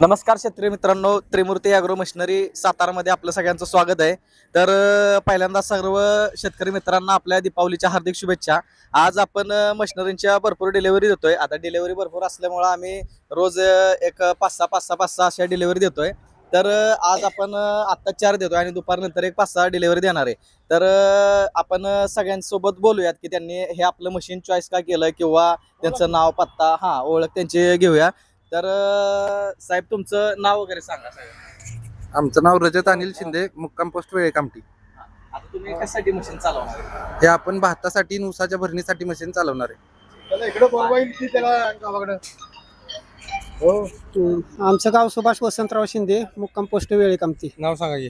नमस्कार शेतकरी मित्रांनो, त्रिमूर्ती ॲग्रो मशिनरी सातारामध्ये आपलं सगळ्यांचं स्वागत आहे। तर पहिल्यांदा सर्व शेतकरी मित्रांना आपल्या दीपावलीच्या हार्दिक शुभेच्छा। आज आपण मशिनरींच्या भरपूर डिलिव्हरी देतोय। आता डिलिव्हरी भरपूर असल्यामुळे आम्ही रोज एक 5-6 अशा डिलिव्हरी देतोय। तर आज आपण आत्ता 4 देतोय आणि दुपारनंतर एक 5-6 डिलिव्हरी देणार आहे। तर आपण सगळ्यांसोबत बोलूयात की त्यांनी हे आपलं मशीन चॉईस का केलं किंवा त्यांचं नाव, पत्ता, ओळख त्यांची घेऊया। तर साहेब, तुमचं नाव वगैरे सांगा साहेब। आमचं नाव रजत अनिल शिंदे, मुक्काम पोस्ट वेळे कामठी। आता तुम्ही कशासाठी मशीन चालवणार? हे आपण भातासाठी ऊसाच्या भरणीसाठी मशीन चालवणार आहे। त्याला इकडे बोलवाईल की त्याला गावाकडे? हो, आमचं गाव सुभाष वसंतराव शिंदे, मुक्काम पोस्ट वेळे कामठी। नाव सांगा की,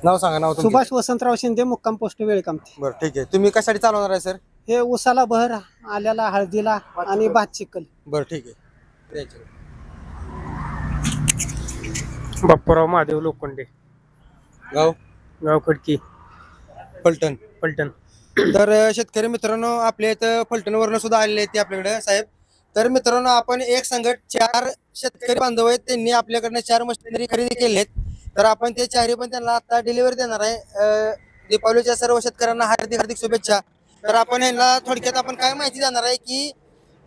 नाव सांगा, नाव तुमचं? सुभाष वसंतराव शिंदे, मुक्काम पोस्ट वेळे कामठी। बरं, ठीक आहे। तुम्ही कशासाठी चालवणार आहे सर? हे उसाला बहर आल्याला, हळदीला आणि भात चिखल। बरं, ठीक आहे। बाप्पाराव महादेव लोखंडे, गाव गाव खडकी, फलटण। पलटण। तर शेतकरी मित्रांनो, आपल्या इथं फलटणवरून सुद्धा आलेले आहेत ते आपल्याकडे साहेब। तर मित्रांनो, आपण एक संगत 4 शेतकरी बांधव आहेत, त्यांनी आपल्याकडनं 4 मशिनरी खरेदी केली आहेत। तर आपण ते 4ही पण त्यांना आता डिलिव्हरी देणार आहे। दीपावलीच्या सर्व शेतकऱ्यांना हार्दिक हार्दिक शुभेच्छा। तर आपण यांना थोडक्यात आपण काय माहिती देणार आहे की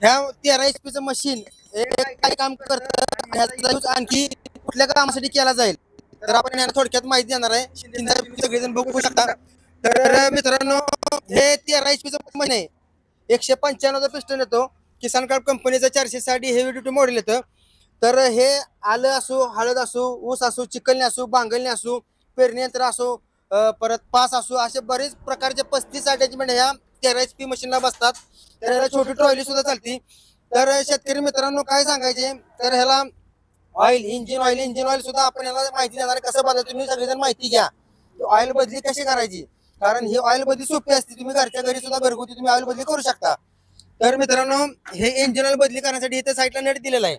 ह्या 13 HP मशीन काय काम करतं, ह्याचा यूज आणखी कुठल्या कामासाठी केला जाईल, तर आपण यांना थोडक्यात माहिती देणार आहे। सगळेजण बघू शकता। तर मित्रांनो, हे 13 HP मशीन आहे। 195चा पिस्टन येतो, किसान कार्ड कंपनीचा 460 हेवी ड्युटी मॉडेल येतं। तर हे आलं असो, हळद असो, ऊस असो, चिखलने असो, बांगलने असो, पेरणी यंत्र असो, परत पास असो, असे बरेच प्रकारचे 35 अटॅचमेंट ह्या 13 HP मशीनला बसतात। तर ह्याला छोटी ट्रॉली सुद्धा चालती। तर शेतकरी मित्रांनो, काय सांगायचे, तर ह्याला इंजिन ऑइल सुद्धा आपण ह्याला माहिती देणार कसं बदलायचं। तुम्ही सगळेजण माहिती घ्या, ऑइल बदली कशी करायची, कारण ही ऑइल बदली सोपी असते। तुम्ही घरच्या घरी सुद्धा घरगुती तुम्ही ऑइल बदली करू शकता। तर मित्रांनो, हे इंजिन ऑइल बदली करण्यासाठी इथे साईडला नेट दिलेला आहे।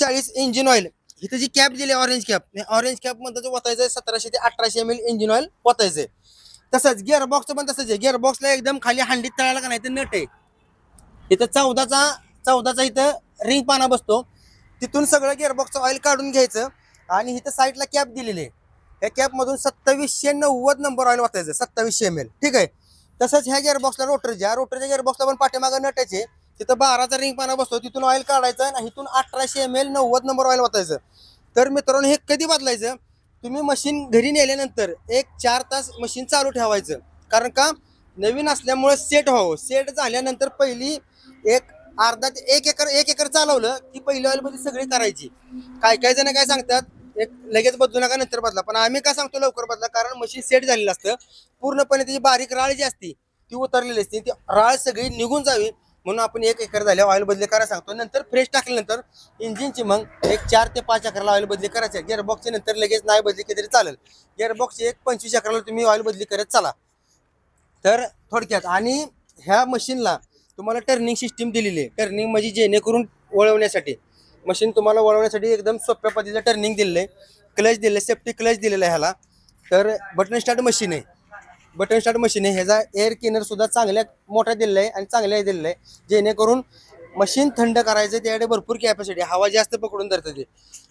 40 इंजिन ऑइल, इथे जी कॅप दिली ऑरेंज कॅप मध्ये ओतायचं 1700 ते 1800 ml इंजिन ऑइल ओतायचंय। तसंच गिअर बॉक्सचं पण तसंच आहे। गिअर बॉक्सला एकदम खाली हंडीत तळाला का नाही तर नट आहे। इथं 14चा इथं रिंग पाना बसतो, तिथून सगळं गिअरबॉक्सचं ऑइल काढून घ्यायचं आणि इथं साईडला कॅप दिलेली आहे। या कॅप मधून 2790 नंबर ऑइल वाचायचं, 2700 ml, ठीक आहे। तसंच ह्या गिअरबॉक्सला रोटरच्या गिअरबॉक्सला पण पाठीमागं नटायचे, तिथं 12चा रिंग पाना बसतो, तिथून ऑइल काढायचं आणि इथून 1800 ml 90 नंबर ऑइल वाचायचं। तर मित्रांनो, हे कधी बदलायचं, तुम्ही मशीन घरी नेल्यानंतर एक 4 तास मशीन चालू ठेवायचं, कारण का नवीन असल्यामुळे सेट व्हावं। सेट झाल्यानंतर पहिली एक अर्धा ते 1 एकर चालवलं की पहिली ऑइल बदली सगळी करायची। काय जण काय सांगतात, एक लगेच बदलू नका, नंतर बदला, पण आम्ही काय सांगतो लवकर बदला, कारण मशीन सेट झालेलं असतं। पूर्णपणे त्याची बारीक राळ जी असती ती उतरलेली असते, ती राळ सगळी निघून जावी म्हणून आपण 1 एकर झाल्या ऑइल बदली करायला सांगतो। नंतर फ्रेश टाकल्यानंतर इंजिनची मग एक 4 ते 5 एकरला ऑइल बदली करायची। गिअरबॉक्सची नंतर लगेच नाही बदली केली तरी चालेल। गिअरबॉक्सची एक 25 एकरला तुम्ही ऑइल बदली करत चला। तर थोडक्यात, आणि ह्या मशीनला तुम्हाला टर्निंग सिस्टीम दिलेली आहे। टर्निंग म्हणजे जेणेकरून वळवण्यासाठी, मशीन तुम्हाला वळवण्यासाठी एकदम सोप्या पद्धतीचं टर्निंग दिलेलं आहे। क्लच दिलेलं आहे, सेफ्टी क्लच दिलेला आहे ह्याला। तर बटन स्टार्ट मशीन आहे। ह्याचा एअर क्लिनर सुद्धा चांगल्या मोठा दिलेला आहे आणि चांगल्या दिलेला आहे, जेणेकरून मशीन थंड करायचं त्याकडे भरपूर कॅपॅसिटी, हवा जास्त पकडून धरतं ते।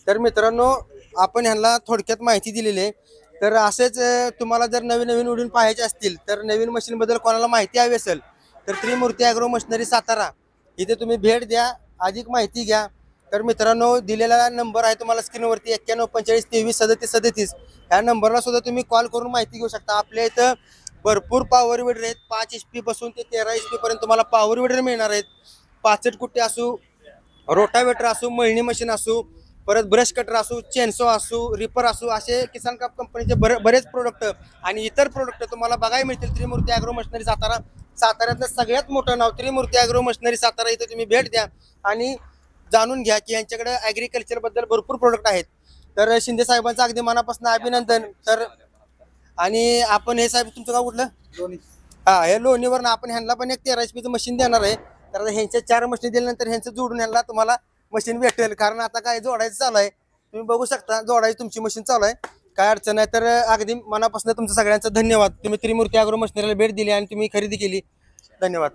तर मित्रांनो, आपण ह्यांना थोडक्यात माहिती दिलेली आहे। तर असेच तुम्हाला जर नवीन उडून पाहायचे असतील, तर नवीन मशीनबद्दल कोणाला माहिती हवी असेल, तर त्रिमूर्ती ॲग्रो मशिनरी सातारा इथे तुम्ही भेट द्या, अधिक माहिती घ्या। तर मित्रांनो, दिलेला नंबर आहे तुम्हाला स्क्रीनवरती 91 45 23 37 37, ह्या नंबरला सुद्धा तुम्ही कॉल करून माहिती घेऊ शकता। आपल्या इथं भरपूर पॉवर विडर आहेत, 5 HP पासून ते 13 HP पर्यंत तुम्हाला पॉवर विडर मिळणार आहेत। 65 कुट्टे असो, रोटावेटर असो, मळणी मशीन असो, परत ब्रश कटर असो, चेनसो असो, रिपर असो, असे किसान कार्ड कंपनीचे बरेच प्रोडक्ट आणि इतर प्रोडक्ट तुम्हाला बघायला मिळतील त्रिमूर्ती ॲग्रो मशिनरी सातारा। साताऱ्यातलं सगळ्यात मोठं नाव त्रिमूर्ती ॲग्रो मशिनरी सातारा, इथे तुम्ही भेट द्या आणि जाणून घ्या की यांच्याकडे ॲग्रिकल्चर बद्दल भरपूर प्रोडक्ट आहेत। तर शिंदे साहेबांचं अगदी मनापासून अभिनंदन। तर आणि आपण हे साहेब, तुमचं गाव कुठलं? लोणी। हे लोणीवरून आपण ह्यांना पण एक 13 HP मशीन देणार आहे। तर ह्यांच्या 4 मशीन दिल्यानंतर ह्यांचं जोडून ह्यांना तुम्हाला मशीन भेटेल, कारण आता काय जोडायचं चालू आहे, तुम्ही बघू शकता, जोडायची तुमची मशीन चालू आहे, काय अडचण नाही। तर अगदी मनापासून तुमचं सगळ्यांचं धन्यवाद। तुम्ही त्रिमूर्ती ॲग्रो मशिनरीला भेट दिली आणि तुम्ही खरेदी केली, धन्यवाद।